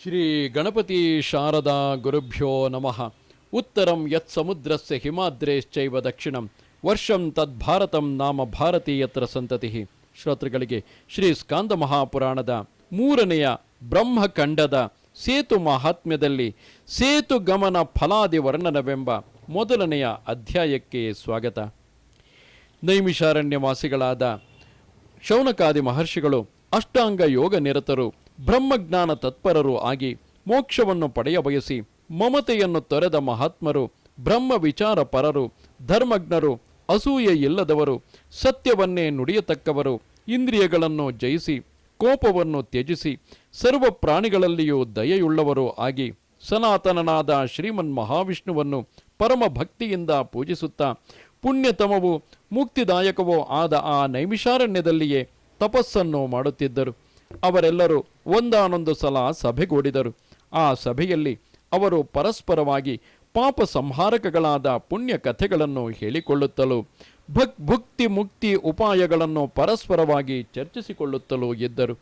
ಶ್ರೀ ಗಣಪತಿ ಶಾರದಾ ಗುರುಭ್ಯೋ ನಮಃ. ಉತ್ತರಂ ಯತ್ ಸಮುದ್ರಸ್ಯ ಹಿಮಾದ್ರೇಶ್ಚೈವ ದಕ್ಷಿಣಂ ವರ್ಷಂ ತದ್ಭಾರತಂ ನಾಮ ಭಾರತೀಯತ್ರ ಸಂತತಿ. ಶ್ರೋತೃಗಳಿಗೆ ಶ್ರೀ ಸ್ಕಾಂದ ಮಹಾಪುರಾಣದ 3ನೆಯ ಬ್ರಹ್ಮಖಂಡದ ಸೇತು ಮಹಾತ್ಮ್ಯದಲ್ಲಿ ಸೇತು ಗಮನ ಫಲಾದಿ ವರ್ಣನವೆಂಬ ಮೊದಲನೆಯ ಅಧ್ಯಾಯಕ್ಕೆ ಸ್ವಾಗತ. ನೈಮಿಷಾರಣ್ಯವಾಸಿಗಳಾದ ಶೌನಕಾದಿ ಮಹರ್ಷಿಗಳು ಅಷ್ಟಾಂಗ ಯೋಗ ನಿರತರು, ಬ್ರಹ್ಮಜ್ಞಾನ ತತ್ಪರರು ಆಗಿ ಮೋಕ್ಷವನ್ನು ಪಡೆಯ ಬಯಸಿ ಮಮತೆಯನ್ನು ತೊರೆದ ಮಹಾತ್ಮರು, ಬ್ರಹ್ಮ ವಿಚಾರ ಪರರು, ಧರ್ಮಜ್ಞರು, ಅಸೂಯೆ ಇಲ್ಲದವರು, ಸತ್ಯವನ್ನೇ ನುಡಿಯತಕ್ಕವರು, ಇಂದ್ರಿಯಗಳನ್ನು ಜಯಿಸಿ ಕೋಪವನ್ನು ತ್ಯಜಿಸಿ ಸರ್ವ ಪ್ರಾಣಿಗಳಲ್ಲಿಯೂ ದಯೆಯುಳ್ಳವರು ಆಗಿ ಸನಾತನನಾದ ಶ್ರೀಮನ್ ಮಹಾವಿಷ್ಣುವನ್ನು ಪರಮ ಭಕ್ತಿಯಿಂದ ಪೂಜಿಸುತ್ತಾ ಪುಣ್ಯತಮವೂ ಮುಕ್ತಿದಾಯಕವೂ ಆದ ಆ ನೈಮಿಷಾರಣ್ಯದಲ್ಲಿಯೇ ತಪಸ್ಸನ್ನು ಮಾಡುತ್ತಿದ್ದರು. ಅವರೆಲ್ಲರೂ ಒಂದಾನೊಂದು ಸಲ ಸಭೆಗೂಡಿದರು. ಆ ಸಭೆಯಲ್ಲಿ ಅವರು ಪರಸ್ಪರವಾಗಿ ಪಾಪ ಸಂಹಾರಕಗಳಾದ ಪುಣ್ಯ ಕಥೆಗಳನ್ನು ಹೇಳಿಕೊಳ್ಳುತ್ತಲೂ ಭುಕ್ತಿ ಮುಕ್ತಿ ಉಪಾಯಗಳನ್ನು ಪರಸ್ಪರವಾಗಿ ಚರ್ಚಿಸಿಕೊಳ್ಳುತ್ತಲೂ ಇದ್ದರು.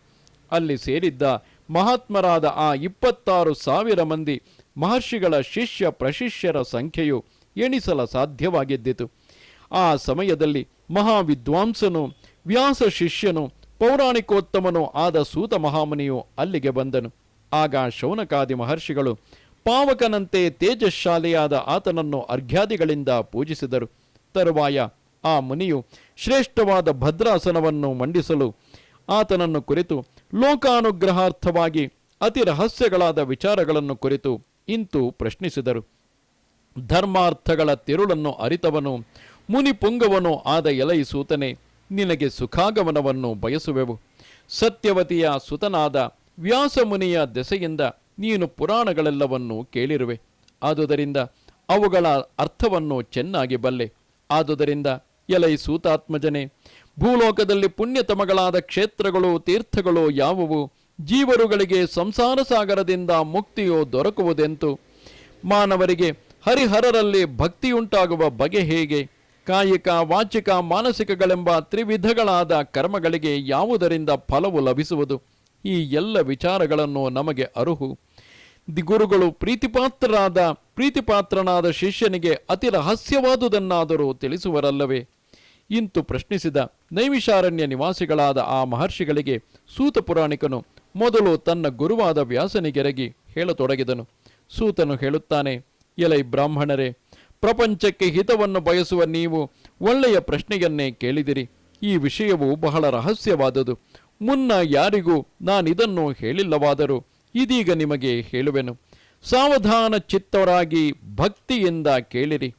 ಅಲ್ಲಿ ಸೇರಿದ್ದ ಮಹಾತ್ಮರಾದ ಆ 26,000 ಮಂದಿ ಮಹರ್ಷಿಗಳ ಶಿಷ್ಯ ಪ್ರಶಿಷ್ಯರ ಸಂಖ್ಯೆಯು ಎಣಿಸಲ ಸಾಧ್ಯವಾಗಿದ್ದಿತು. ಆ ಸಮಯದಲ್ಲಿ ಮಹಾವಿದ್ವಾಂಸನು, ವ್ಯಾಸ ಶಿಷ್ಯನು, ಪೌರಾಣಿಕೋತ್ತಮನೂ ಆದ ಸೂತ ಮಹಾಮುನಿಯು ಅಲ್ಲಿಗೆ ಬಂದನು. ಆಗ ಶೌನಕಾದಿ ಮಹರ್ಷಿಗಳು ಪಾವಕನಂತೆ ತೇಜಶಾಲಿಯಾದ ಆತನನ್ನು ಅರ್ಘ್ಯಾದಿಗಳಿಂದ ಪೂಜಿಸಿದರು. ತರುವಾಯ ಆ ಮುನಿಯು ಶ್ರೇಷ್ಠವಾದ ಭದ್ರಾಸನವನ್ನು ಮಂಡಿಸಲು ಆತನನ್ನು ಕುರಿತು ಲೋಕಾನುಗ್ರಹಾರ್ಥವಾಗಿ ಅತಿ ರಹಸ್ಯಗಳಾದ ವಿಚಾರಗಳನ್ನು ಕುರಿತು ಇಂತು ಪ್ರಶ್ನಿಸಿದರು. ಧರ್ಮಾರ್ಥಗಳ ತಿರುಳನ್ನು ಅರಿತವನು ಮುನಿಪುಂಗವನು ಆದ ಎಲೈ ಸೂತನೆ, ನಿನಗೆ ಸುಖಾಗಮನವನ್ನು ಬಯಸುವೆವು. ಸತ್ಯವತಿಯ ಸುತನಾದ ವ್ಯಾಸಮುನಿಯ ದೆಸೆಯಿಂದ ನೀನು ಪುರಾಣಗಳೆಲ್ಲವನ್ನೂ ಕೇಳಿರುವೆ. ಆದುದರಿಂದ ಅವುಗಳ ಅರ್ಥವನ್ನು ಚೆನ್ನಾಗಿ ಬಲ್ಲೆ. ಆದುದರಿಂದ ಎಲೈ ಸೂತಾತ್ಮಜನೆ, ಭೂಲೋಕದಲ್ಲಿ ಪುಣ್ಯತಮಗಳಾದ ಕ್ಷೇತ್ರಗಳು ತೀರ್ಥಗಳು ಯಾವುವು? ಜೀವರುಗಳಿಗೆ ಸಂಸಾರ ಸಾಗರದಿಂದ ಮುಕ್ತಿಯು ದೊರಕುವುದೆಂತು? ಮಾನವರಿಗೆ ಹರಿಹರರಲ್ಲಿ ಭಕ್ತಿಯುಂಟಾಗುವ ಬಗೆ ಹೇಗೆ? ಕಾಯಿಕ ವಾಚಿಕ ಮಾನಸಿಕಗಳೆಂಬ ತ್ರಿವಿಧಗಳಾದ ಕರ್ಮಗಳಿಗೆ ಯಾವುದರಿಂದ ಫಲವು ಲಭಿಸುವುದು? ಈ ಎಲ್ಲ ವಿಚಾರಗಳನ್ನು ನಮಗೆ ಅರುಹು. ಗುರುಗಳು ಪ್ರೀತಿಪಾತ್ರನಾದ ಶಿಷ್ಯನಿಗೆ ಅತಿ ರಹಸ್ಯವಾದುದನ್ನಾದರೂ ತಿಳಿಸುವರಲ್ಲವೇ? ಇಂತು ಪ್ರಶ್ನಿಸಿದ ನೈಮಿಷಾರಣ್ಯ ನಿವಾಸಿಗಳಾದ ಆ ಮಹರ್ಷಿಗಳಿಗೆ ಸೂತ ಪುರಾಣಿಕನು ಮೊದಲು ತನ್ನ ಗುರುವಾದ ವ್ಯಾಸನಿಗೆರಗಿ ಹೇಳತೊಡಗಿದನು. ಸೂತನು ಹೇಳುತ್ತಾನೆ, ಎಲೈ ಬ್ರಾಹ್ಮಣರೇ, ಪ್ರಪಂಚಕ್ಕೆ ಹಿತವನ್ನು ಬಯಸುವ ನೀವು ಒಳ್ಳೆಯ ಪ್ರಶ್ನೆಯನ್ನೇ ಕೇಳಿದಿರಿ. ಈ ವಿಷಯವು ಬಹಳ ರಹಸ್ಯವಾದುದು. ಮುನ್ನ ಯಾರಿಗೂ ನಾನಿದನ್ನು ಹೇಳಿಲ್ಲವಾದರೂ ಇದೀಗ ನಿಮಗೆ ಹೇಳುವೆನು. ಸಾವಧಾನ ಚಿತ್ತರಾಗಿ ಭಕ್ತಿಯಿಂದ ಕೇಳಿರಿ.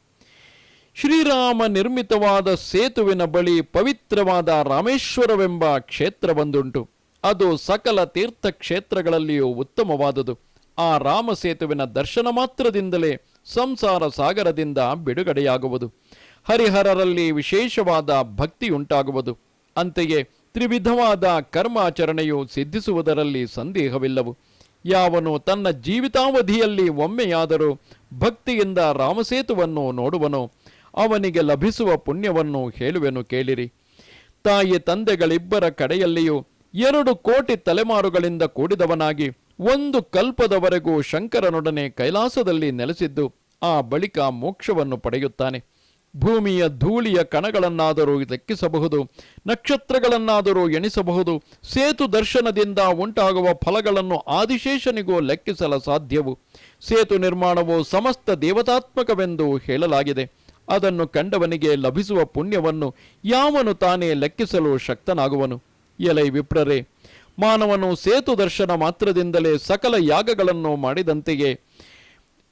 ಶ್ರೀರಾಮ ನಿರ್ಮಿತವಾದ ಸೇತುವಿನ ಬಳಿ ಪವಿತ್ರವಾದ ರಾಮೇಶ್ವರವೆಂಬ ಕ್ಷೇತ್ರವೊಂದುಂಟು. ಅದು ಸಕಲ ತೀರ್ಥಕ್ಷೇತ್ರಗಳಲ್ಲಿಯೂ ಉತ್ತಮವಾದುದು. ಆ ರಾಮ ಸೇತುವಿನ ದರ್ಶನ ಮಾತ್ರದಿಂದಲೇ ಸಂಸಾರ ಸಾಗರದಿಂದ ಬಿಡುಗಡೆಯಾಗುವುದು. ಹರಿಹರರಲ್ಲಿ ವಿಶೇಷವಾದ ಭಕ್ತಿಯುಂಟಾಗುವುದು. ಅಂತೆಯೇ ತ್ರಿವಿಧವಾದ ಕರ್ಮಾಚರಣೆಯು ಸಿದ್ಧಿಸುವುದರಲ್ಲಿ ಸಂದೇಹವಿಲ್ಲವು. ಯಾವನು ತನ್ನ ಜೀವಿತಾವಧಿಯಲ್ಲಿ ಒಮ್ಮೆಯಾದರೂ ಭಕ್ತಿಯಿಂದ ರಾಮಸೇತುವನ್ನು ನೋಡುವನೋ ಅವನಿಗೆ ಲಭಿಸುವ ಪುಣ್ಯವನ್ನು ಹೇಳುವೆನು ಕೇಳಿರಿ. ತಾಯಿ ತಂದೆಗಳಿಬ್ಬರ ಕಡೆಯಲ್ಲಿಯೂ 2 ಕೋಟಿ ತಲೆಮಾರುಗಳಿಂದ ಕೂಡಿದವನಾಗಿ 1 ಕಲ್ಪದವರೆಗೂ ಶಂಕರನೊಡನೆ ಕೈಲಾಸದಲ್ಲಿ ನೆಲೆಸಿದ್ದು ಆ ಬಳಿಕ ಮೋಕ್ಷವನ್ನು ಪಡೆಯುತ್ತಾನೆ. ಭೂಮಿಯ ಧೂಳಿಯ ಕಣಗಳನ್ನಾದರೂ ಲೆಕ್ಕಿಸಬಹುದು, ನಕ್ಷತ್ರಗಳನ್ನಾದರೂ ಎಣಿಸಬಹುದು. ಸೇತು ದರ್ಶನದಿಂದ ಉಂಟಾಗುವ ಫಲಗಳನ್ನು ಆದಿಶೇಷನಿಗೂ ಲೆಕ್ಕಿಸಲು ಸಾಧ್ಯವು. ಸೇತು ನಿರ್ಮಾಣವು ಸಮಸ್ತ ದೇವತಾತ್ಮಕವೆಂದು ಹೇಳಲಾಗಿದೆ. ಅದನ್ನು ಕಂಡವನಿಗೆ ಲಭಿಸುವ ಪುಣ್ಯವನ್ನು ಯಾವನು ತಾನೇ ಲೆಕ್ಕಿಸಲು ಶಕ್ತನಾಗುವನು? ಎಲೈ ವಿಪ್ರರೇ, ಮಾನವನು ಸೇತು ದರ್ಶನ ಮಾತ್ರದಿಂದಲೇ ಸಕಲ ಯಾಗಗಳನ್ನು ಮಾಡಿದಂತೆಯೇ,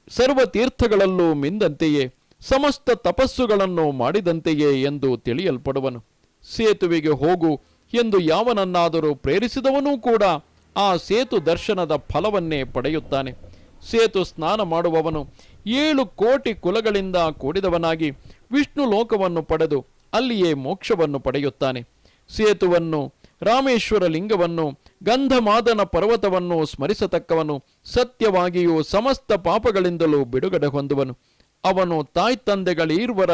ಸರ್ವ ತೀರ್ಥಗಳಲ್ಲೂ ಮಿಂದಂತೆಯೇ, ಸಮಸ್ತ ತಪಸ್ಸುಗಳನ್ನು ಮಾಡಿದಂತೆಯೇ ಎಂದು ತಿಳಿಯಲ್ಪಡುವನು. ಸೇತುವೆಗೆ ಹೋಗು ಎಂದು ಯಾವನನ್ನಾದರೂ ಪ್ರೇರಿಸಿದವನೂ ಕೂಡ ಆ ಸೇತು ದರ್ಶನದ ಫಲವನ್ನೇ ಪಡೆಯುತ್ತಾನೆ. ಸೇತು ಸ್ನಾನ ಮಾಡುವವನು 7 ಕೋಟಿ ಕುಲಗಳಿಂದ ಕೂಡಿದವನಾಗಿ ವಿಷ್ಣು ಲೋಕವನ್ನು ಪಡೆದು ಅಲ್ಲಿಯೇ ಮೋಕ್ಷವನ್ನು ಪಡೆಯುತ್ತಾನೆ. ಸೇತುವನ್ನು, ರಾಮೇಶ್ವರ ಲಿಂಗವನ್ನು, ಗಂಧಮಾದನ ಪರ್ವತವನ್ನು ಸ್ಮರಿಸತಕ್ಕವನು ಸತ್ಯವಾಗಿಯೂ ಸಮಸ್ತ ಪಾಪಗಳಿಂದಲೂ ಬಿಡುಗಡೆ ಹೊಂದುವನು. ಅವನು ತಾಯ್ತಂದೆಗಳೀರ್ವರ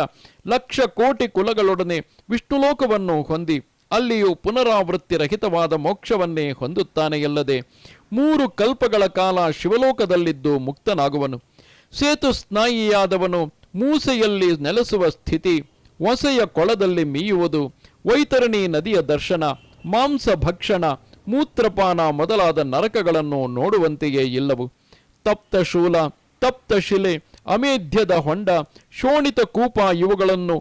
1,00,000 ಕೋಟಿ ಕುಲಗಳೊಡನೆ ವಿಷ್ಣುಲೋಕವನ್ನು ಹೊಂದಿ ಅಲ್ಲಿಯೂ ಪುನರಾವೃತ್ತಿ ರಹಿತವಾದ ಮೋಕ್ಷವನ್ನೇ ಹೊಂದುತ್ತಾನೆಯಲ್ಲದೆ 3 ಕಲ್ಪಗಳ ಕಾಲ ಶಿವಲೋಕದಲ್ಲಿದ್ದು ಮುಕ್ತನಾಗುವನು. ಸೇತು ಸ್ನಾಯಿಯಾದವನು ಮೂಸೆಯಲ್ಲಿ ನೆಲೆಸುವ ಸ್ಥಿತಿ, ಹೊಸೆಯ ಕೊಳದಲ್ಲಿ ಮೀಯುವುದು, ವೈತರಣಿ ನದಿಯ ದರ್ಶನ, ಮಾಂಸ ಭಕ್ಷಣ, ಮೂತ್ರಪಾನ ಮೊದಲಾದ ನರಕಗಳನ್ನು ನೋಡುವಂತೆಯೇ ಇಲ್ಲವು. ತಪ್ತ ಶೂಲ, ತಪ್ತ ಶಿಲೆ, ಅಮೇಧ್ಯದ ಹೊಂಡ, ಶೋಣಿತ ಕೂಪ ಇವುಗಳನ್ನು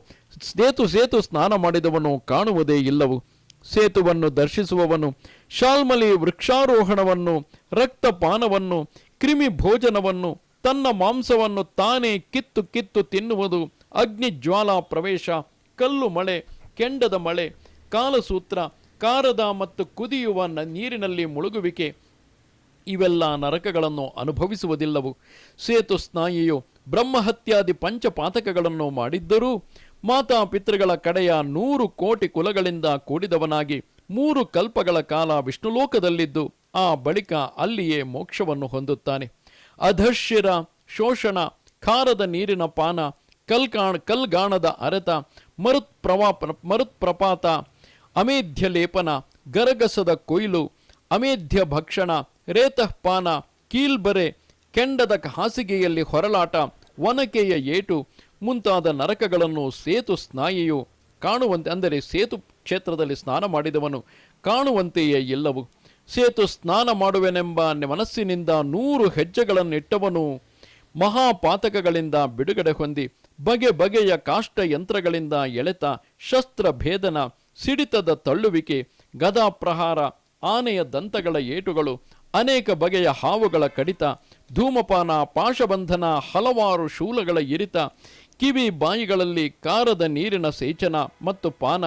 ಸೇತು ಸ್ನಾನ ಮಾಡಿದವನು ಕಾಣುವುದೇ ಇಲ್ಲವು. ಸೇತುವನ್ನು ದರ್ಶಿಸುವವನು ಶಾಲ್ಮಲಿ ವೃಕ್ಷಾರೋಹಣವನ್ನು, ರಕ್ತಪಾನವನ್ನು, ಕ್ರಿಮಿ ಭೋಜನವನ್ನು, ತನ್ನ ಮಾಂಸವನ್ನು ತಾನೇ ಕಿತ್ತು ಕಿತ್ತು ತಿನ್ನುವುದು, ಅಗ್ನಿ ಜ್ವಾಲಾ ಪ್ರವೇಶ, ಕಲ್ಲು ಮಳೆ, ಕೆಂಡದ ಮಳೆ, ಕಾಲಸೂತ್ರ, ಕಾರದ ಮತ್ತು ಕುದಿಯುವ ನೀರಿನಲ್ಲಿ ಮುಳುಗುವಿಕೆ ಇವೆಲ್ಲ ನರಕಗಳನ್ನು ಅನುಭವಿಸುವುದಿಲ್ಲವು. ಸೇತು ಸ್ನಾಯಿಯು ಬ್ರಹ್ಮಹತ್ಯಾದಿ ಪಂಚಪಾತಕಗಳನ್ನು ಮಾಡಿದ್ದರೂ ಮಾತಾಪಿತೃಗಳ ಕಡೆಯ 100 ಕೋಟಿ ಕುಲಗಳಿಂದ ಕೂಡಿದವನಾಗಿ 3 ಕಲ್ಪಗಳ ಕಾಲ ವಿಷ್ಣುಲೋಕದಲ್ಲಿದ್ದು ಆ ಬಳಿಕ ಅಲ್ಲಿಯೇ ಮೋಕ್ಷವನ್ನು ಹೊಂದುತ್ತಾನೆ. ಅಧಶಿರ ಶೋಷಣ, ಖಾರದ ನೀರಿನ ಪಾನ, ಕಲ್ಗಾಣದ ಅರೆತ, ಮರುತ್ಪ್ರಪಾತ, ಅಮೇಧ್ಯ ಲೇಪನ, ಗರಗಸದ ಕೊಯ್ಲು, ಅಮೇಧ್ಯ ಭಕ್ಷಣ, ರೇತಃಪಾನ, ಕೀಲ್ಬರೆ, ಕೆಂಡದ ಹಾಸಿಗೆಯಲ್ಲಿ ಹೊರಲಾಟ, ಒನಕೆಯ ಏಟು ಮುಂತಾದ ನರಕಗಳನ್ನು ಸೇತು ಸ್ನಾಯಿಯು ಕಾಣುವಂತೆ, ಅಂದರೆ ಸೇತು ಕ್ಷೇತ್ರದಲ್ಲಿ ಸ್ನಾನ ಮಾಡಿದವನು ಕಾಣುವಂತೆಯೇ ಇಲ್ಲವು. ಸೇತು ಸ್ನಾನ ಮಾಡುವೆನೆಂಬ ಮನಸ್ಸಿನಿಂದ 100 ಹೆಜ್ಜೆಗಳನ್ನಿಟ್ಟವನು ಮಹಾಪಾತಕಗಳಿಂದ ಬಿಡುಗಡೆ ಹೊಂದಿ ಬಗೆ ಬಗೆಯ ಕಾಷ್ಟ ಯಂತ್ರಗಳಿಂದ ಎಳೆತ, ಶಸ್ತ್ರ ಭೇದನ, ಸಿಡಿತದ ತಳ್ಳುವಿಕೆ, ಗದಾ ಪ್ರಹಾರ, ಆನೆಯ ದಂತಗಳ ಏಟುಗಳು, ಅನೇಕ ಬಗೆಯ ಹಾವುಗಳ ಕಡಿತ, ಧೂಮಪಾನ, ಪಾಶಬಂಧನ, ಹಲವಾರು ಶೂಲಗಳ ಇರಿತ, ಕಿವಿ ಬಾಯಿಗಳಲ್ಲಿ ಕಾರದ ನೀರಿನ ಸೇಚನ ಮತ್ತು ಪಾನ,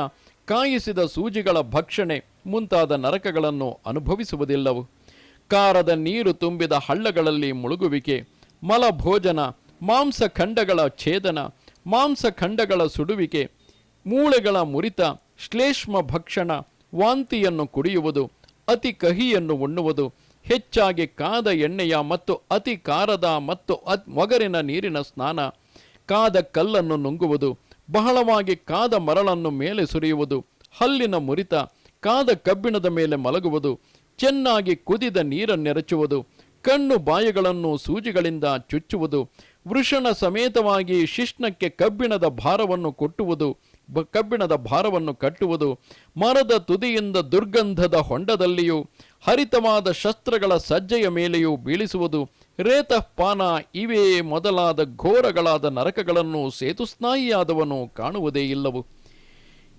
ಕಾಯಿಸಿದ ಸೂಜಿಗಳ ಭಕ್ಷಣೆ ಮುಂತಾದ ನರಕಗಳನ್ನು ಅನುಭವಿಸುವುದಿಲ್ಲವು. ಕಾರದ ನೀರು ತುಂಬಿದ ಹಳ್ಳಗಳಲ್ಲಿ ಮುಳುಗುವಿಕೆ, ಮಲಭೋಜನ, ಮಾಂಸಖಂಡಗಳ ಛೇದನ, ಮಾಂಸಖಂಡಗಳ ಸುಡುವಿಕೆ, ಮೂಳೆಗಳ ಮುರಿತ, ಶ್ಲೇಷ್ಮ ಭಕ್ಷಣ, ವಾಂತಿಯನ್ನು ಕುಡಿಯುವುದು, ಅತಿ ಕಹಿಯನ್ನು ಉಣ್ಣುವುದು, ಹೆಚ್ಚಾಗಿ ಕಾದ ಎಣ್ಣೆಯ ಮತ್ತು ಅತಿ ಕಾರದ ಮತ್ತು ಮೊಗರಿನ ನೀರಿನ ಸ್ನಾನ, ಕಾದ ಕಲ್ಲನ್ನು ನುಂಗುವುದು, ಬಹಳವಾಗಿ ಕಾದ ಮರಳನ್ನು ಮೇಲೆ ಸುರಿಯುವುದು, ಹಲ್ಲಿನ ಮುರಿತ, ಕಾದ ಕಬ್ಬಿಣದ ಮೇಲೆ ಮಲಗುವುದು, ಚೆನ್ನಾಗಿ ಕುದಿದ ನೀರನ್ನೆರಚುವುದು, ಕಣ್ಣು ಬಾಯಿಗಳನ್ನು ಸೂಜಿಗಳಿಂದ ಚುಚ್ಚುವುದು, ವೃಷಣ ಸಮೇತವಾಗಿ ಶಿಷ್ಣಕ್ಕೆ ಕಬ್ಬಿಣದ ಭಾರವನ್ನು ಕಟ್ಟುವುದು, ಮರದ ತುದಿಯಿಂದ ದುರ್ಗಂಧದ ಹೊಂಡದಲ್ಲಿಯೂ ಹರಿತವಾದ ಶಸ್ತ್ರಗಳ ಸಜ್ಜೆಯ ಮೇಲೆಯೂ ಬೀಳಿಸುವುದು, ರೇತಃಪಾನ ಇವೇ ಮೊದಲಾದ ಘೋರಗಳಾದ ನರಕಗಳನ್ನು ಸೇತುಸ್ನಾಯಿಯಾದವನು ಕಾಣುವುದೇ ಇಲ್ಲವು.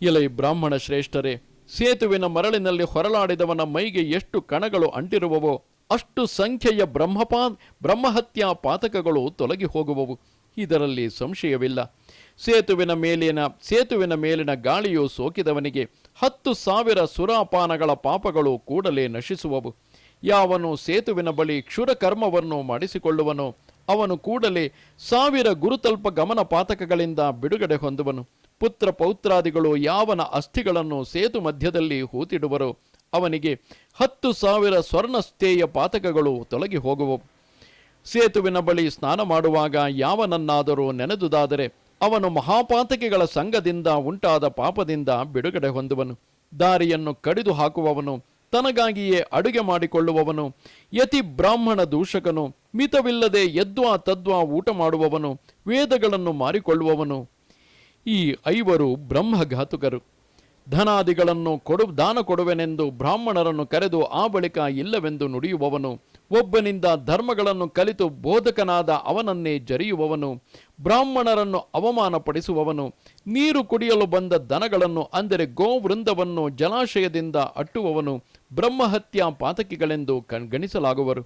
ಎಲೈ ಬ್ರಾಹ್ಮಣ ಶ್ರೇಷ್ಠರೇ, ಸೇತುವಿನ ಮರಳಿನಲ್ಲಿ ಹೊರಲಾಡಿದವನ ಮೈಗೆ ಎಷ್ಟು ಕಣಗಳು ಅಂಟಿರುವವೋ ಅಷ್ಟು ಸಂಖ್ಯೆಯ ಬ್ರಹ್ಮಹತ್ಯಾ ಪಾತಕಗಳು ತೊಲಗಿ ಹೋಗುವವು. ಇದರಲ್ಲಿ ಸಂಶಯವಿಲ್ಲ. ಸೇತುವಿನ ಮೇಲಿನ ಗಾಳಿಯು ಸೋಕಿದವನಿಗೆ 10,000 ಸುರಾಪಾನಗಳ ಪಾಪಗಳು ಕೂಡಲೇ ನಶಿಸುವವು. ಯಾವನು ಸೇತುವಿನ ಬಳಿ ಕ್ಷುರಕರ್ಮವನ್ನು ಮಾಡಿಸಿಕೊಳ್ಳುವನೋ ಅವನು ಕೂಡಲೇ 1000 ಗುರುತಲ್ಪ ಗಮನ ಪಾತಕಗಳಿಂದ ಬಿಡುಗಡೆ ಹೊಂದುವನು. ಪುತ್ರ ಪೌತ್ರಾದಿಗಳು ಯಾವನ ಅಸ್ಥಿಗಳನ್ನು ಸೇತು ಮಧ್ಯದಲ್ಲಿ ಹೂತಿಡುವರೋ ಅವನಿಗೆ 10,000 ಸ್ವರ್ಣಸ್ಥೇಯ ಪಾತಕಗಳು ತೊಲಗಿ ಹೋಗುವವು. ಸೇತುವಿನ ಬಳಿ ಸ್ನಾನ ಮಾಡುವಾಗ ಯಾವನನ್ನಾದರೂ ನೆನೆದುದಾದರೆ ಅವನು ಮಹಾಪಾತಕಿಗಳ ಸಂಘದಿಂದ ಉಂಟಾದ ಪಾಪದಿಂದ ಬಿಡುಗಡೆ ಹೊಂದುವನು. ದಾರಿಯನ್ನು ಕಡಿದು ಹಾಕುವವನು, ತನಗಾಗಿಯೇ ಅಡುಗೆ ಮಾಡಿಕೊಳ್ಳುವವನು, ಯತಿ ಬ್ರಾಹ್ಮಣ ದೂಷಕನು, ಮಿತವಿಲ್ಲದೆ ಯದ್ವಾ ತದ್ವಾ ಊಟ ಮಾಡುವವನು, ವೇದಗಳನ್ನು ಮಾರಿಕೊಳ್ಳುವವನು, ಈ 5 ಬ್ರಹ್ಮಘಾತುಕರು. ಧನಾದಿಗಳನ್ನು ದಾನ ಕೊಡುವೆನೆಂದು ಬ್ರಾಹ್ಮಣರನ್ನು ಕರೆದು ಆ ಬಳಿಕ ಇಲ್ಲವೆಂದು ನುಡಿಯುವವನು, ಒಬ್ಬನಿಂದ ಧರ್ಮಗಳನ್ನು ಕಲಿತು ಬೋಧಕನಾದ ಅವನನ್ನೇ ಜರಿಯುವವನು, ಬ್ರಾಹ್ಮಣರನ್ನು ಅವಮಾನಪಡಿಸುವವನು, ನೀರು ಕುಡಿಯಲು ಬಂದ ದನಗಳನ್ನು ಅಂದರೆ ಗೋವೃಂದವನ್ನು ಜಲಾಶಯದಿಂದ ಅಟ್ಟುವವನು ಬ್ರಹ್ಮಹತ್ಯಾ ಪಾತಕಿಗಳೆಂದು ಗಣಿಸಲಾಗುವರು.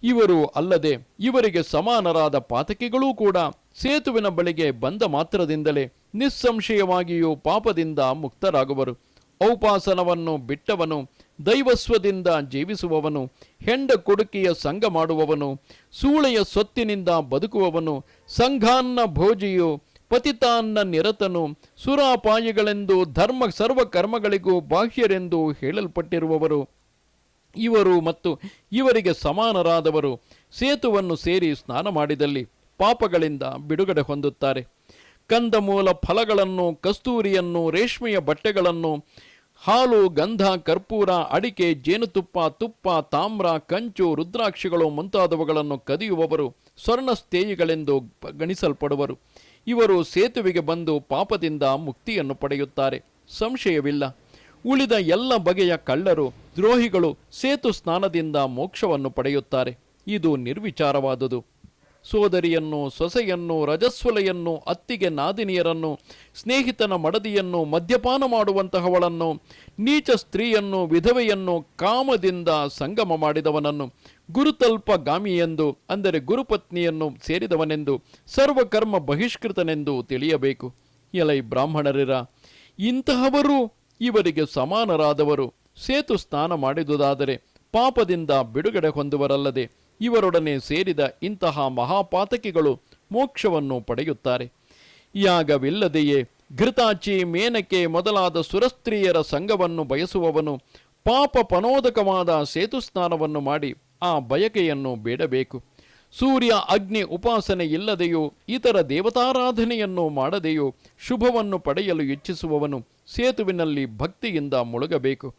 ಇವರು ಅಲ್ಲದೆ ಇವರಿಗೆ ಸಮಾನರಾದ ಪಾತಕಿಗಳೂ ಕೂಡ ಸೇತುವಿನ ಬಳಿಗೆ ಬಂದ ಮಾತ್ರದಿಂದಲೇ ನಿಸ್ಸಂಶಯವಾಗಿಯೂ ಪಾಪದಿಂದ ಮುಕ್ತರಾಗುವರು. ಔಪಾಸನವನ್ನು ಬಿಟ್ಟವನು, ದೈವಸ್ವದಿಂದ ಜೀವಿಸುವವನು, ಹೆಂಡ ಕೊಡುಕಿಯ ಸಂಘ ಮಾಡುವವನು, ಸೂಳೆಯ ಸೊತ್ತಿನಿಂದ ಬದುಕುವವನು, ಸಂಘಾನ್ನ ಭೋಜಿಯು, ಪತಿತಾನ್ನ ನಿರತನು, ಸುರಾಪಾಯಿಗಳೆಂದು ಸರ್ವ ಕರ್ಮಗಳಿಗೂ ಬಾಹ್ಯರೆಂದು ಹೇಳಲ್ಪಟ್ಟಿರುವವರು ಇವರು ಮತ್ತು ಇವರಿಗೆ ಸಮಾನರಾದವರು ಸೇತುವನ್ನು ಸೇರಿ ಸ್ನಾನ ಮಾಡಿದಲ್ಲಿ ಪಾಪಗಳಿಂದ ಬಿಡುಗಡೆ ಹೊಂದುತ್ತಾರೆ. ಕಂದಮೂಲ ಫಲಗಳನ್ನು, ಕಸ್ತೂರಿಯನ್ನು, ರೇಷ್ಮೆಯ ಬಟ್ಟೆಗಳನ್ನು, ಹಾಲು, ಗಂಧ, ಕರ್ಪೂರ, ಅಡಿಕೆ, ಜೇನುತುಪ್ಪ, ತುಪ್ಪ, ತಾಮ್ರ, ಕಂಚು, ರುದ್ರಾಕ್ಷಿಗಳು ಮುಂತಾದವುಗಳನ್ನು ಕದಿಯುವವರು ಸ್ವರ್ಣಸ್ಥೇಯಿಗಳೆಂದು ಗಣಿಸಲ್ಪಡುವರು. ಇವರು ಸೇತುವೆಗೆ ಬಂದು ಪಾಪದಿಂದ ಮುಕ್ತಿಯನ್ನು ಪಡೆಯುತ್ತಾರೆ, ಸಂಶಯವಿಲ್ಲ. ಉಳಿದ ಎಲ್ಲ ಬಗೆಯ ಕಳ್ಳರು, ದ್ರೋಹಿಗಳು ಸೇತು ಸ್ನಾನದಿಂದ ಮೋಕ್ಷವನ್ನು ಪಡೆಯುತ್ತಾರೆ. ಇದು ನಿರ್ವಿಚಾರವಾದುದು. ಸೋದರಿಯನ್ನು, ಸೊಸೆಯನ್ನು, ರಜಸ್ವಲೆಯನ್ನು, ಅತ್ತಿಗೆ ನಾದಿನಿಯರನ್ನು, ಸ್ನೇಹಿತನ ಮಡದಿಯನ್ನು, ಮದ್ಯಪಾನ ಮಾಡುವಂತಹವಳನ್ನು, ನೀಚ ಸ್ತ್ರೀಯನ್ನು, ವಿಧವೆಯನ್ನು, ಕಾಮದಿಂದ ಸಂಗಮ ಮಾಡಿದವನನ್ನು, ಗುರುತಲ್ಪಗಾಮಿಯೆಂದು ಅಂದರೆ ಗುರುಪತ್ನಿಯನ್ನು ಸೇರಿದವನೆಂದು, ಸರ್ವಕರ್ಮ ಬಹಿಷ್ಕೃತನೆಂದು ತಿಳಿಯಬೇಕು. ಎಲೈ ಬ್ರಾಹ್ಮಣರಿರ, ಇಂತಹವರು ಇವರಿಗೆ ಸಮಾನರಾದವರು. ಸೇತು ಸ್ನಾನ ಮಾಡಿದುದಾದರೆ ಪಾಪದಿಂದ ಬಿಡುಗಡೆ ಹೊಂದುವರಲ್ಲದೆ ಇವರೊಡನೆ ಸೇರಿದ ಇಂತಹ ಮಹಾಪಾತಕಿಗಳು ಮೋಕ್ಷವನ್ನು ಪಡೆಯುತ್ತಾರೆ. ಯಾಗವಿಲ್ಲದೆಯೇ ಘೃತಾಚಿ, ಮೇನಕೆ ಮೊದಲಾದ ಸುರಸ್ತ್ರೀಯರ ಸಂಘವನ್ನು ಬಯಸುವವನು ಪಾಪ ಪನೋದಕವಾದ ಸೇತು ಸ್ನಾನವನ್ನು ಮಾಡಿ ಆ ಬಯಕೆಯನ್ನು ಬೇಡಬೇಕು. ಸೂರ್ಯ ಅಗ್ನಿ ಉಪಾಸನೆ ಇಲ್ಲದೆಯೂ ಇತರ ದೇವತಾರಾಧನೆಯನ್ನು ಮಾಡದೆಯೂ ಶುಭವನ್ನು ಪಡೆಯಲು ಇಚ್ಛಿಸುವವನು ಸೇತುವಿನಲ್ಲಿ ಭಕ್ತಿಯಿಂದ ಮುಳುಗಬೇಕು.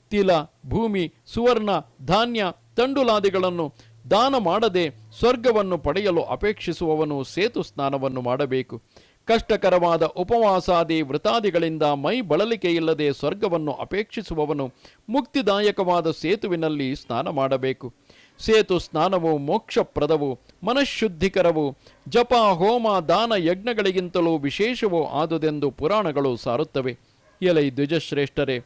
ತಿಲ, ಭೂಮಿ, ಸುವರ್ಣ, ಧಾನ್ಯ, ತಂಡುಲಾದಿಗಳನ್ನು ದಾನ ಮಾಡದೆ ಸ್ವರ್ಗವನ್ನು ಪಡೆಯಲು ಅಪೇಕ್ಷಿಸುವವನು ಸೇತು ಸ್ನಾನವನ್ನು ಮಾಡಬೇಕು. ಕಷ್ಟಕರವಾದ ಉಪವಾಸಾದಿ ವೃತಾದಿಗಳಿಂದ ಮೈ ಬಳಲಿಕೆಯಿಲ್ಲದೆ ಸ್ವರ್ಗವನ್ನು ಅಪೇಕ್ಷಿಸುವವನು ಮುಕ್ತಿದಾಯಕವಾದ ಸೇತುವಿನಲ್ಲಿ ಸ್ನಾನ ಮಾಡಬೇಕು. ಸೇತು ಸ್ನಾನವು ಮೋಕ್ಷಪ್ರದವು, ಮನಃಶುದ್ಧಿಕರವು, ಜಪ, ಹೋಮ, ದಾನ, ಯಜ್ಞಗಳಿಗಿಂತಲೂ ವಿಶೇಷವೂ ಆದುದೆಂದು ಪುರಾಣಗಳು ಸಾರುತ್ತವೆ. ಎಲೈ ದ್ವಿಜಶ್ರೇಷ್ಠರೇ,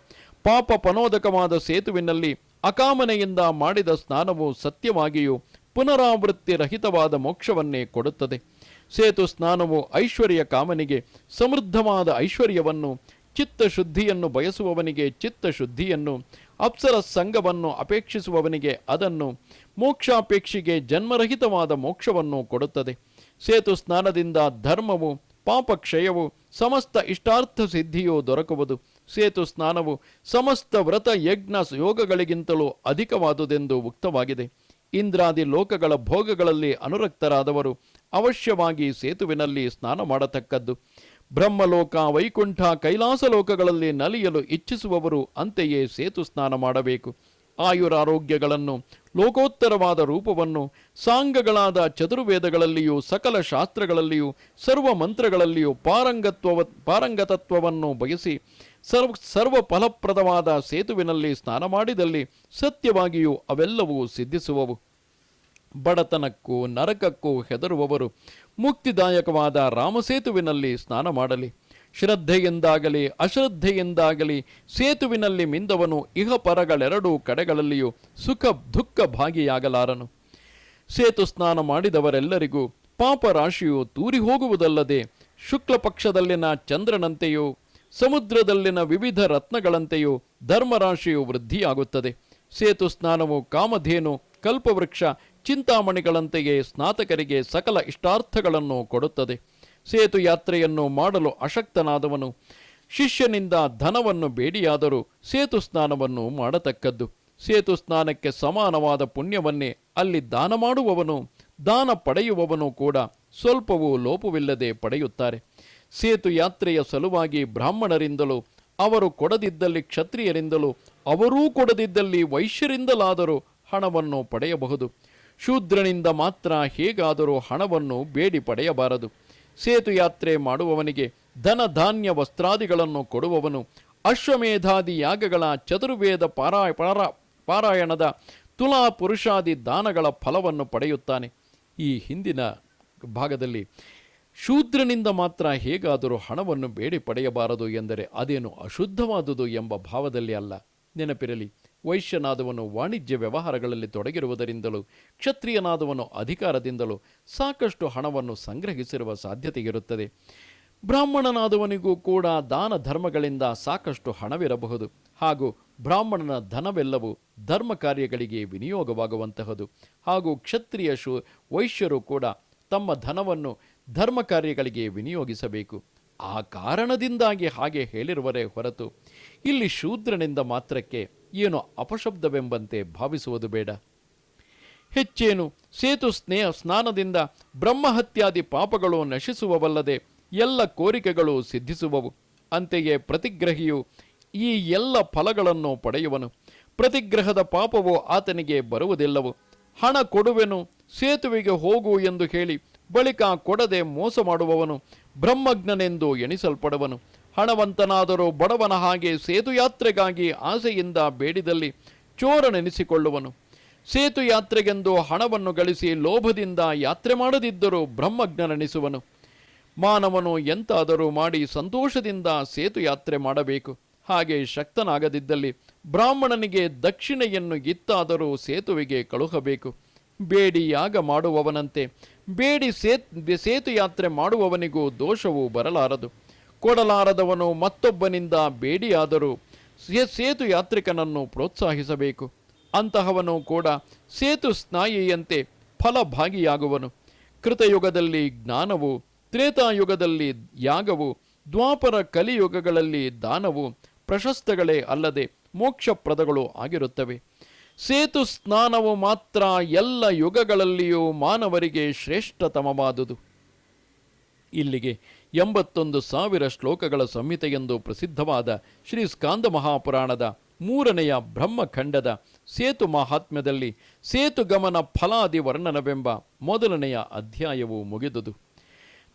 ಪಾಪ ಪನೋದಕವಾದ ಸೇತುವಿನಲ್ಲಿ ಅಕಾಮನೆಯಿಂದ ಮಾಡಿದ ಸ್ನಾನವು ಸತ್ಯವಾಗಿಯೂ ಪುನರಾವೃತ್ತಿ ರಹಿತವಾದ ಮೋಕ್ಷವನ್ನೇ ಕೊಡುತ್ತದೆ. ಸೇತು ಸ್ನಾನವು ಐಶ್ವರ್ಯ ಕಾಮನಿಗೆ ಸಮೃದ್ಧವಾದ ಐಶ್ವರ್ಯವನ್ನು, ಚಿತ್ತಶುದ್ಧಿಯನ್ನು ಬಯಸುವವನಿಗೆ ಚಿತ್ತಶುದ್ಧಿಯನ್ನು, ಅಪ್ಸರ ಸಂಘವನ್ನು ಅಪೇಕ್ಷಿಸುವವನಿಗೆ ಅದನ್ನು, ಮೋಕ್ಷಾಪೇಕ್ಷಿಗೆ ಜನ್ಮರಹಿತವಾದ ಮೋಕ್ಷವನ್ನು ಕೊಡುತ್ತದೆ. ಸೇತು ಸ್ನಾನದಿಂದ ಧರ್ಮವು, ಪಾಪಕ್ಷಯವು, ಸಮಸ್ತ ಇಷ್ಟಾರ್ಥ ಸಿದ್ಧಿಯು ದೊರಕುವುದು. ಸೇತು ಸ್ನಾನವು ಸಮಸ್ತ ವ್ರತ ಯಜ್ಞ ಯೋಗಗಳಿಗಿಂತಲೂ ಅಧಿಕವಾದುದೆಂದು ಉಕ್ತವಾಗಿದೆ. ಇಂದ್ರಾದಿ ಲೋಕಗಳ ಭೋಗಗಳಲ್ಲಿ ಅನುರಕ್ತರಾದವರು ಅವಶ್ಯವಾಗಿ ಸೇತುವಿನಲ್ಲಿ ಸ್ನಾನ ಮಾಡತಕ್ಕದ್ದು. ಬ್ರಹ್ಮಲೋಕ, ವೈಕುಂಠ, ಕೈಲಾಸ ಲೋಕಗಳಲ್ಲಿ ನಲಿಯಲು ಇಚ್ಛಿಸುವವರು ಅಂತೆಯೇ ಸೇತು ಸ್ನಾನ ಮಾಡಬೇಕು. ಆಯುರಾರೋಗ್ಯಗಳನ್ನು, ಲೋಕೋತ್ತರವಾದ ರೂಪವನ್ನು, ಸಾಂಗಗಳಾದ ಚತುರ್ವೇದಗಳಲ್ಲಿಯೂ ಸಕಲ ಶಾಸ್ತ್ರಗಳಲ್ಲಿಯೂ ಸರ್ವ ಮಂತ್ರಗಳಲ್ಲಿಯೂ ಪಾರಂಗತತ್ವವನ್ನು ಬಯಸಿ ಸರ್ವ ಫಲಪ್ರದವಾದ ಸೇತುವಿನಲ್ಲಿ ಸ್ನಾನ ಮಾಡಿದಲ್ಲಿ ಸತ್ಯವಾಗಿಯೂ ಅವೆಲ್ಲವೂ ಸಿದ್ಧಿಸುವವು. ಬಡತನಕ್ಕೂ ನರಕಕ್ಕೂ ಹೆದರುವವರು ಮುಕ್ತಿದಾಯಕವಾದ ರಾಮಸೇತುವಿನಲ್ಲಿ ಸ್ನಾನ ಮಾಡಲಿ. ಶ್ರದ್ಧೆಯಿಂದಾಗಲಿ ಅಶ್ರದ್ಧೆಯಿಂದಾಗಲಿ ಸೇತುವಿನಲ್ಲಿ ಮಿಂದವನು ಇಹಪರಗಳೆರಡೂ ಕಡೆಗಳಲ್ಲಿಯೂ ಸುಖ ದುಃಖ ಭಾಗಿಯಾಗಲಾರನು. ಸೇತು ಸ್ನಾನ ಮಾಡಿದವರೆಲ್ಲರಿಗೂ ಪಾಪರಾಶಿಯು ತೂರಿ ಹೋಗುವುದಲ್ಲದೆ ಶುಕ್ಲ ಪಕ್ಷದಲ್ಲಿನ ಚಂದ್ರನಂತೆಯೂ ಸಮುದ್ರದಲ್ಲಿನ ವಿವಿಧ ರತ್ನಗಳಂತೆಯೂ ಧರ್ಮರಾಶಿಯು ವೃದ್ಧಿಯಾಗುತ್ತದೆ. ಸೇತು ಸ್ನಾನವು ಕಾಮಧೇನು, ಕಲ್ಪವೃಕ್ಷ, ಚಿಂತಾಮಣಿಗಳಂತೆಯೇ ಸ್ನಾತಕರಿಗೆ ಸಕಲ ಇಷ್ಟಾರ್ಥಗಳನ್ನು ಕೊಡುತ್ತದೆ. ಸೇತು ಯಾತ್ರೆಯನ್ನು ಮಾಡಲು ಅಶಕ್ತನಾದವನು ಶಿಷ್ಯನಿಂದ ಧನವನ್ನು ಬೇಡಿಯಾದರೂ ಸೇತು ಸ್ನಾನವನ್ನು ಮಾಡತಕ್ಕದ್ದು. ಸೇತು ಸ್ನಾನಕ್ಕೆ ಸಮಾನವಾದ ಪುಣ್ಯವನ್ನೇ ಅಲ್ಲಿ ದಾನ ಮಾಡುವವನು, ದಾನ ಪಡೆಯುವವನು ಕೂಡ ಸ್ವಲ್ಪವೂ ಲೋಪವಿಲ್ಲದೆ ಪಡೆಯುತ್ತಾರೆ. ಸೇತು ಯಾತ್ರೆಯ ಸಲುವಾಗಿ ಬ್ರಾಹ್ಮಣರಿಂದಲೂ, ಅವರು ಕೊಡದಿದ್ದಲ್ಲಿ ಕ್ಷತ್ರಿಯರಿಂದಲೂ, ಅವರೂ ಕೊಡದಿದ್ದಲ್ಲಿ ವೈಶ್ಯರಿಂದಲಾದರೂ ಹಣವನ್ನು ಪಡೆಯಬಹುದು. ಶೂದ್ರನಿಂದ ಮಾತ್ರ ಹೇಗಾದರೂ ಹಣವನ್ನು ಬೇಡಿ ಪಡೆಯಬಾರದು. ಸೇತು ಯಾತ್ರೆ ಮಾಡುವವನಿಗೆ ಧನ, ಧಾನ್ಯ, ವಸ್ತ್ರಾದಿಗಳನ್ನು ಕೊಡುವವನು ಅಶ್ವಮೇಧಾದಿ ಯಾಗಗಳ, ಚತುರ್ವೇದ ಪಾರಾಯಣದ, ತುಲಾ ಪುರುಷಾದಿ ದಾನಗಳ ಫಲವನ್ನು ಪಡೆಯುತ್ತಾನೆ. ಈ ಹಿಂದಿನ ಭಾಗದಲ್ಲಿ ಶೂದ್ರನಿಂದ ಮಾತ್ರ ಹೇಗಾದರೂ ಹಣವನ್ನು ಬೇಡಿ ಪಡೆಯಬಾರದು ಎಂದರೆ ಅದೇನು ಅಶುದ್ಧವಾದುದು ಎಂಬ ಭಾವದಲ್ಲಿ ಅಲ್ಲ. ನೆನಪಿರಲಿ, ವೈಶ್ಯನಾದವನು ವಾಣಿಜ್ಯ ವ್ಯವಹಾರಗಳಲ್ಲಿ ತೊಡಗಿರುವುದರಿಂದಲೂ ಕ್ಷತ್ರಿಯನಾದವನು ಅಧಿಕಾರದಿಂದಲೂ ಸಾಕಷ್ಟು ಹಣವನ್ನು ಸಂಗ್ರಹಿಸಿರುವ ಸಾಧ್ಯತೆಯಿರುತ್ತದೆ. ಬ್ರಾಹ್ಮಣನಾದವನಿಗೂ ಕೂಡ ದಾನ ಧರ್ಮಗಳಿಂದ ಸಾಕಷ್ಟು ಹಣವಿರಬಹುದು. ಹಾಗೂ ಬ್ರಾಹ್ಮಣನ ಧನವೆಲ್ಲವೂ ಧರ್ಮ ಕಾರ್ಯಗಳಿಗೆ ವಿನಿಯೋಗವಾಗುವಂತಹದು. ಹಾಗೂ ಕ್ಷತ್ರಿಯ ವೈಶ್ಯರು ಕೂಡ ತಮ್ಮ ಧನವನ್ನು ಧರ್ಮ ಕಾರ್ಯಗಳಿಗೆ ವಿನಿಯೋಗಿಸಬೇಕು. ಆ ಕಾರಣದಿಂದಾಗಿ ಹಾಗೆ ಹೇಳಿರುವರೇ ಹೊರತು ಇಲ್ಲಿ ಶೂದ್ರನಿಂದ ಮಾತ್ರಕ್ಕೆ ಏನು ಅಪಶಬ್ದವೆಂಬಂತೆ ಭಾವಿಸುವುದು ಬೇಡ. ಹೆಚ್ಚೇನು, ಸೇತು ಸ್ನಾನದಿಂದ ಬ್ರಹ್ಮಹತ್ಯಾದಿ ಪಾಪಗಳು ನಶಿಸುವವಲ್ಲದೆ ಎಲ್ಲ ಕೋರಿಕೆಗಳು ಸಿದ್ಧಿಸುವವು. ಅಂತೆಯೇ ಪ್ರತಿಗ್ರಹಿಯು ಈ ಎಲ್ಲ ಫಲಗಳನ್ನು ಪಡೆಯುವನು. ಪ್ರತಿಗ್ರಹದ ಪಾಪವು ಆತನಿಗೆ ಬರುವುದಿಲ್ಲವು. ಹಣ ಕೊಡುವೆನು, ಸೇತುವೆಗೆ ಹೋಗು ಎಂದು ಹೇಳಿ ಬಳಿಕ ಕೊಡದೆ ಮೋಸ ಮಾಡುವವನು ಬ್ರಹ್ಮಜ್ಞನೆಂದು ಎಣಿಸಲ್ಪಡುವನು. ಹಣವಂತನಾದರೂ ಬಡವನ ಹಾಗೆ ಸೇತುಯಾತ್ರೆಗಾಗಿ ಆಸೆಯಿಂದ ಬೇಡಿದಲ್ಲಿ ಚೋರನೆನಿಸಿಕೊಳ್ಳುವನು. ಸೇತುಯಾತ್ರೆಗೆಂದು ಹಣವನ್ನು ಗಳಿಸಿ ಲೋಭದಿಂದ ಯಾತ್ರೆ ಮಾಡದಿದ್ದರೂ ಬ್ರಹ್ಮಜ್ಞನೆನಿಸುವನು. ಮಾನವನು ಎಂತಾದರೂ ಮಾಡಿ ಸಂತೋಷದಿಂದ ಸೇತುಯಾತ್ರೆ ಮಾಡಬೇಕು. ಹಾಗೆ ಶಕ್ತನಾಗದಿದ್ದಲ್ಲಿ ಬ್ರಾಹ್ಮಣನಿಗೆ ದಕ್ಷಿಣೆಯನ್ನು ಇತ್ತಾದರೂ ಸೇತುವೆಗೆ ಕಳುಹಬೇಕು. ಬೇಡಿ ಯಾಗ ಮಾಡುವವನಂತೆ ಬೇಡಿ ಸೇತುಯಾತ್ರೆ ಮಾಡುವವನಿಗೂ ದೋಷವು ಬರಲಾರದು. ಕೊಡಲಾರದವನು ಮತ್ತೊಬ್ಬನಿಂದ ಬೇಡಿಯಾದರೂ ಸೇತುಯಾತ್ರಿಕನನ್ನು ಪ್ರೋತ್ಸಾಹಿಸಬೇಕು. ಅಂತಹವನು ಕೂಡ ಸೇತು ಸ್ನಾಯಿಯಂತೆ ಫಲಭಾಗಿಯಾಗುವನು. ಕೃತಯುಗದಲ್ಲಿ ಜ್ಞಾನವು, ತ್ರೇತಾಯುಗದಲ್ಲಿ ಯಾಗವು, ದ್ವಾಪರ ಕಲಿಯುಗಗಳಲ್ಲಿ ದಾನವು ಪ್ರಶಸ್ತಗಳೇ ಅಲ್ಲದೆ ಮೋಕ್ಷಪ್ರದಗಳು ಆಗಿರುತ್ತವೆ. ಸೇತು ಸ್ನಾನವು ಮಾತ್ರ ಎಲ್ಲ ಯುಗಗಳಲ್ಲಿಯೂ ಮಾನವರಿಗೆ ಶ್ರೇಷ್ಠತಮವಾದುದು. ಇಲ್ಲಿಗೆ 81,000 ಶ್ಲೋಕಗಳ ಸಂಹಿತೆಯೆಂದು ಪ್ರಸಿದ್ಧವಾದ ಶ್ರೀ ಸ್ಕಾಂದ ಮಹಾಪುರಾಣದ 3ನೆಯ ಬ್ರಹ್ಮಖಂಡದ ಸೇತು ಮಹಾತ್ಮ್ಯದಲ್ಲಿ ಸೇತುಗಮನ ಫಲಾದಿ ವರ್ಣನವೆಂಬ 1ನೆಯ ಅಧ್ಯಾಯವು ಮುಗಿದುದು.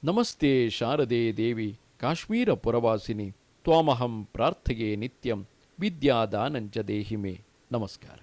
ನಮಸ್ತೆ ಶಾರದೆ ದೇವಿ ಕಾಶ್ಮೀರ ಪುರವಾಸಿನಿ ತ್ವಾಮಹಂ ಪ್ರಾರ್ಥೆಯೇ ನಿತ್ಯಂ ವಿದ್ಯಾದಾನಂಚ ದೇಹಿಮೆ. ನಮಸ್ಕಾರ.